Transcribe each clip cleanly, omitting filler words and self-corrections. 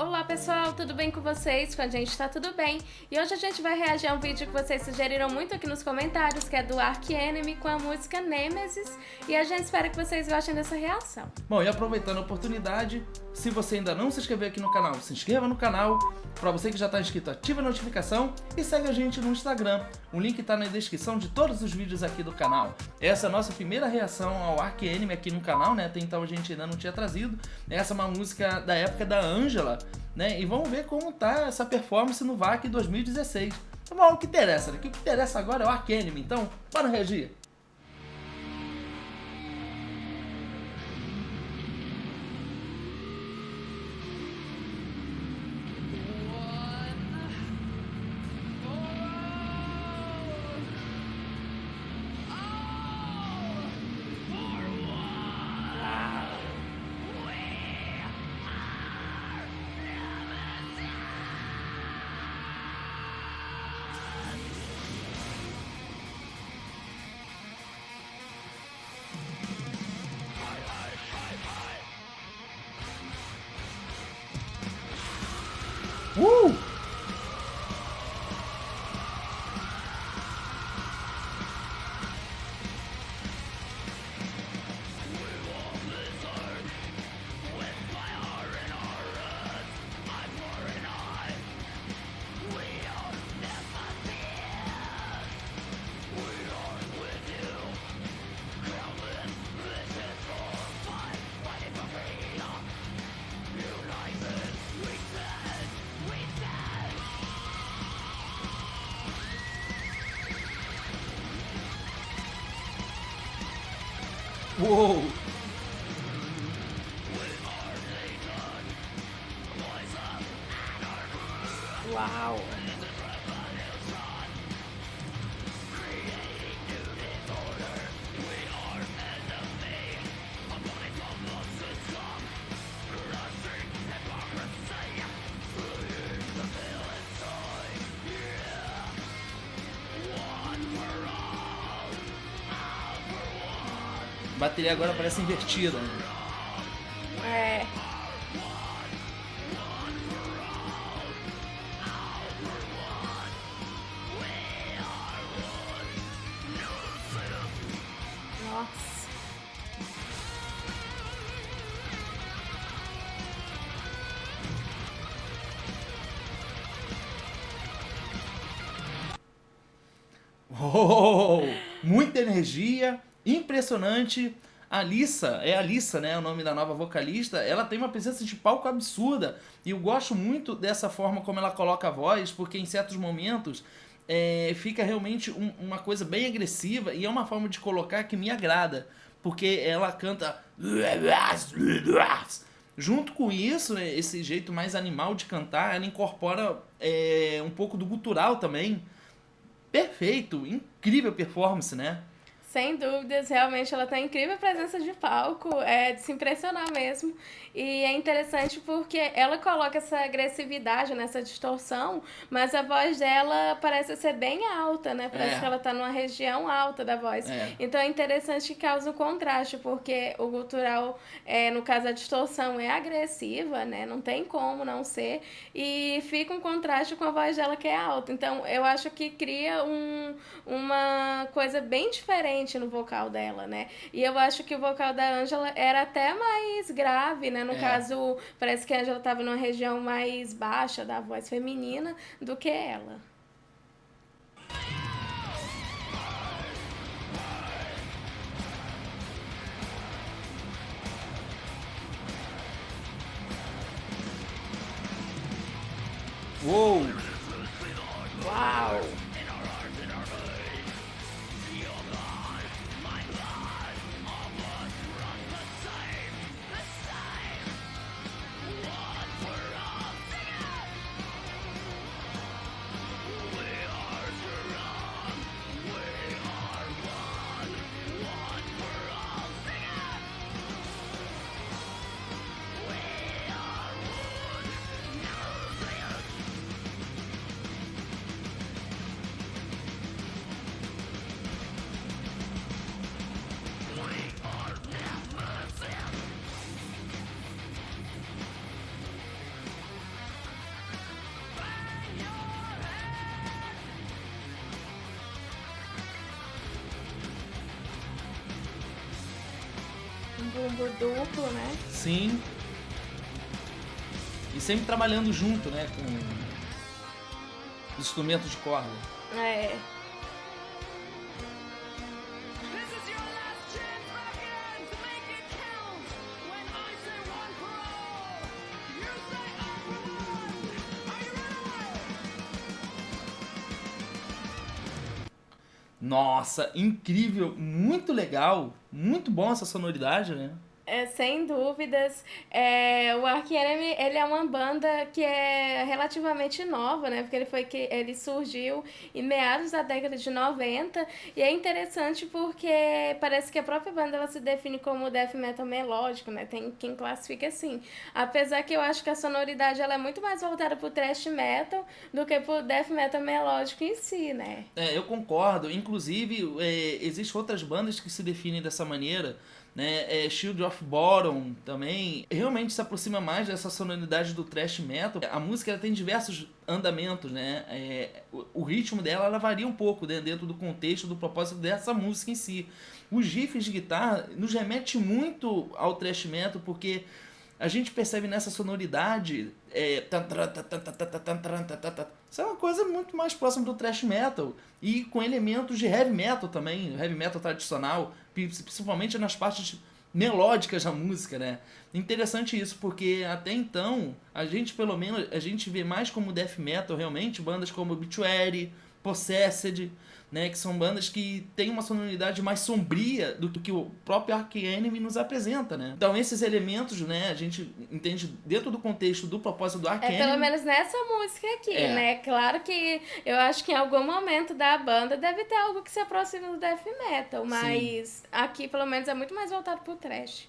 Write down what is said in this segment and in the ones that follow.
Olá pessoal, tudo bem com vocês? Com a gente tá tudo bem. E hoje a gente vai reagir a um vídeo que vocês sugeriram muito aqui nos comentários, que é do Arch Enemy com a música Nemesis. E a gente espera que vocês gostem dessa reação. Bom, e aproveitando a oportunidade, se você ainda não se inscreveu aqui no canal, se inscreva no canal. Para você que já está inscrito, ative a notificação e segue a gente no Instagram. O link está na descrição de todos os vídeos aqui do canal. Essa é a nossa primeira reação ao Arch Enemy aqui no canal, né? Até então a gente ainda não tinha trazido. Essa é uma música da época da Ângela, né? E vamos ver como tá essa performance no VAC 2016. Então, bom, o que interessa, né? O que interessa agora é o Arch Enemy, então bora reagir. Uh! Uou! Uau! A bateria agora parece invertida. É. Nossa. Oh, muita energia, impressionante. A Alissa, né, é o nome da nova vocalista. Ela tem uma presença de palco absurda e eu gosto muito dessa forma como ela coloca a voz, porque em certos momentos fica realmente uma coisa bem agressiva e é uma forma de colocar que me agrada, porque ela canta junto com isso, né, esse jeito mais animal de cantar, ela incorpora um pouco do gutural também. Perfeito, incrível performance, né? Sem dúvidas, realmente ela tem incrível presença de palco, é de se impressionar mesmo. E é interessante porque ela coloca essa agressividade, nessa distorção, mas a voz dela parece ser bem alta, né? Parece que ela tá numa região alta da voz. Então é interessante que causa um contraste, porque o gutural, no caso a distorção, é agressiva, né? Não tem como não ser. E fica um contraste com a voz dela que é alta. Então eu acho que cria uma coisa bem diferente no vocal dela, né? E eu acho que o vocal da Ângela era até mais grave, né? No caso, parece que a Ângela estava numa região mais baixa da voz feminina do que ela. Uou! Uau! bumbo duplo, né? Sim. E sempre trabalhando junto, né, com os instrumentos de corda. É. Nossa, incrível, muito legal, muito bom essa sonoridade, né? Sem dúvidas. O Arch Enemy, ele é uma banda que é relativamente nova, né? Porque ele surgiu em meados da década de 90 e é interessante porque parece que a própria banda ela se define como death metal melódico, né? Tem quem classifica assim. Apesar que eu acho que a sonoridade ela é muito mais voltada pro thrash metal do que pro death metal melódico em si, né? Eu concordo. Inclusive, existem outras bandas que se definem dessa maneira, né? Shield of Bottom também realmente se aproxima mais dessa sonoridade do thrash metal. A música ela tem diversos andamentos, né? O ritmo dela ela varia um pouco, né? Dentro do contexto, do propósito dessa música em si. Os riffs de guitarra nos remete muito ao thrash metal porque a gente percebe nessa sonoridade isso é uma coisa muito mais próxima do thrash metal e com elementos de heavy metal também, heavy metal tradicional, principalmente nas partes melódicas da música, né? Interessante isso, porque até então a gente pelo menos a gente vê mais como death metal realmente bandas como Obituary, Possessed, né, que são bandas que têm uma sonoridade mais sombria do que o próprio Arch Enemy nos apresenta, né? Então esses elementos, né, a gente entende dentro do contexto do propósito do Arch Enemy. Pelo menos nessa música aqui, né? Claro que eu acho que em algum momento da banda deve ter algo que se aproxima do death metal, mas sim, aqui pelo menos é muito mais voltado pro thrash.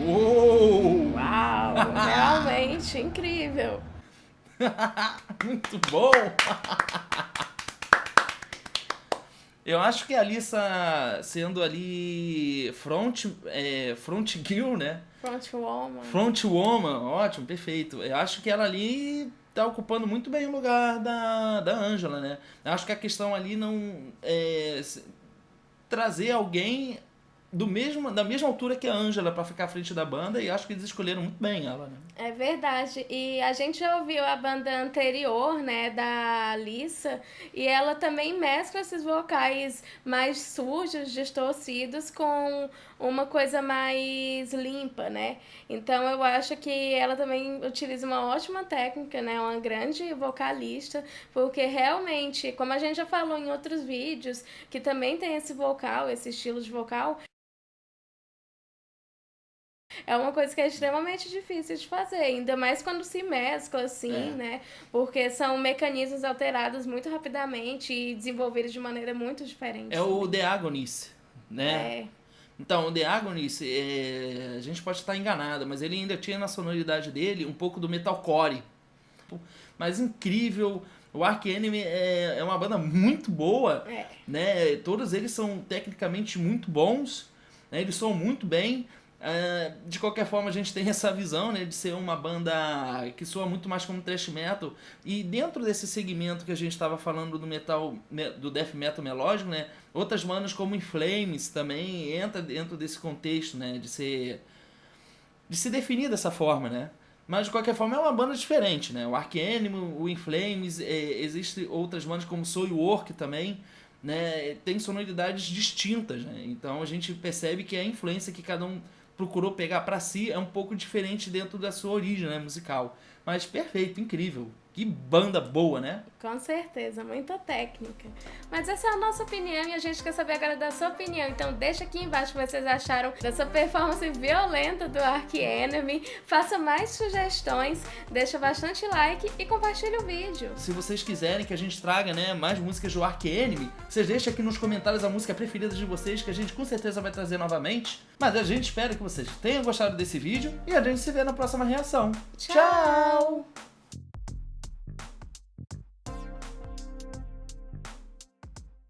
Uau! Realmente incrível! Muito bom! Eu acho que a Alissa sendo ali front girl, né? Frontwoman, ótimo, perfeito. Eu acho que ela ali tá ocupando muito bem o lugar da Ângela, né? Eu acho que a questão ali não é trazer alguém da mesma altura que a Ângela para ficar à frente da banda, e acho que eles escolheram muito bem ela, né? É verdade. E a gente já ouviu a banda anterior, né, da Alissa, e ela também mescla esses vocais mais sujos, distorcidos, com uma coisa mais limpa, né? Então eu acho que ela também utiliza uma ótima técnica, né? Uma grande vocalista, porque realmente, como a gente já falou em outros vídeos, que também tem esse vocal, esse estilo de vocal, é uma coisa que é extremamente difícil de fazer, ainda mais quando se mescla assim, né? Porque são mecanismos alterados muito rapidamente e desenvolvidos de maneira muito diferente. O The Agonist, né? Então, o The Agonist, a gente pode estar enganado, mas ele ainda tinha na sonoridade dele um pouco do metalcore. Mas incrível, o Arch Enemy é uma banda muito boa, né? Todos eles são tecnicamente muito bons, né? Eles soam muito bem. De qualquer forma a gente tem essa visão, né, de ser uma banda que soa muito mais como thrash metal, e dentro desse segmento que a gente estava falando do death metal melódico, né, outras bandas como In Flames também entra dentro desse contexto, né, de se definir dessa forma, né. Mas de qualquer forma é uma banda diferente, né, o Arch Enemy, o In Flames, existem outras bandas como Soilwork também, né, tem sonoridades distintas, né, então a gente percebe que a influência que cada um procurou pegar para si é um pouco diferente dentro da sua origem, né, musical. Mas perfeito, incrível. Que banda boa, né? Com certeza, muita técnica. Mas essa é a nossa opinião e a gente quer saber agora da sua opinião. Então deixa aqui embaixo o que vocês acharam dessa performance violenta do Arch Enemy. Faça mais sugestões, deixa bastante like e compartilha o vídeo. Se vocês quiserem que a gente traga, né, mais músicas do Arch Enemy, vocês deixam aqui nos comentários a música preferida de vocês, que a gente com certeza vai trazer novamente. Mas a gente espera que vocês tenham gostado desse vídeo e a gente se vê na próxima reação. Tchau!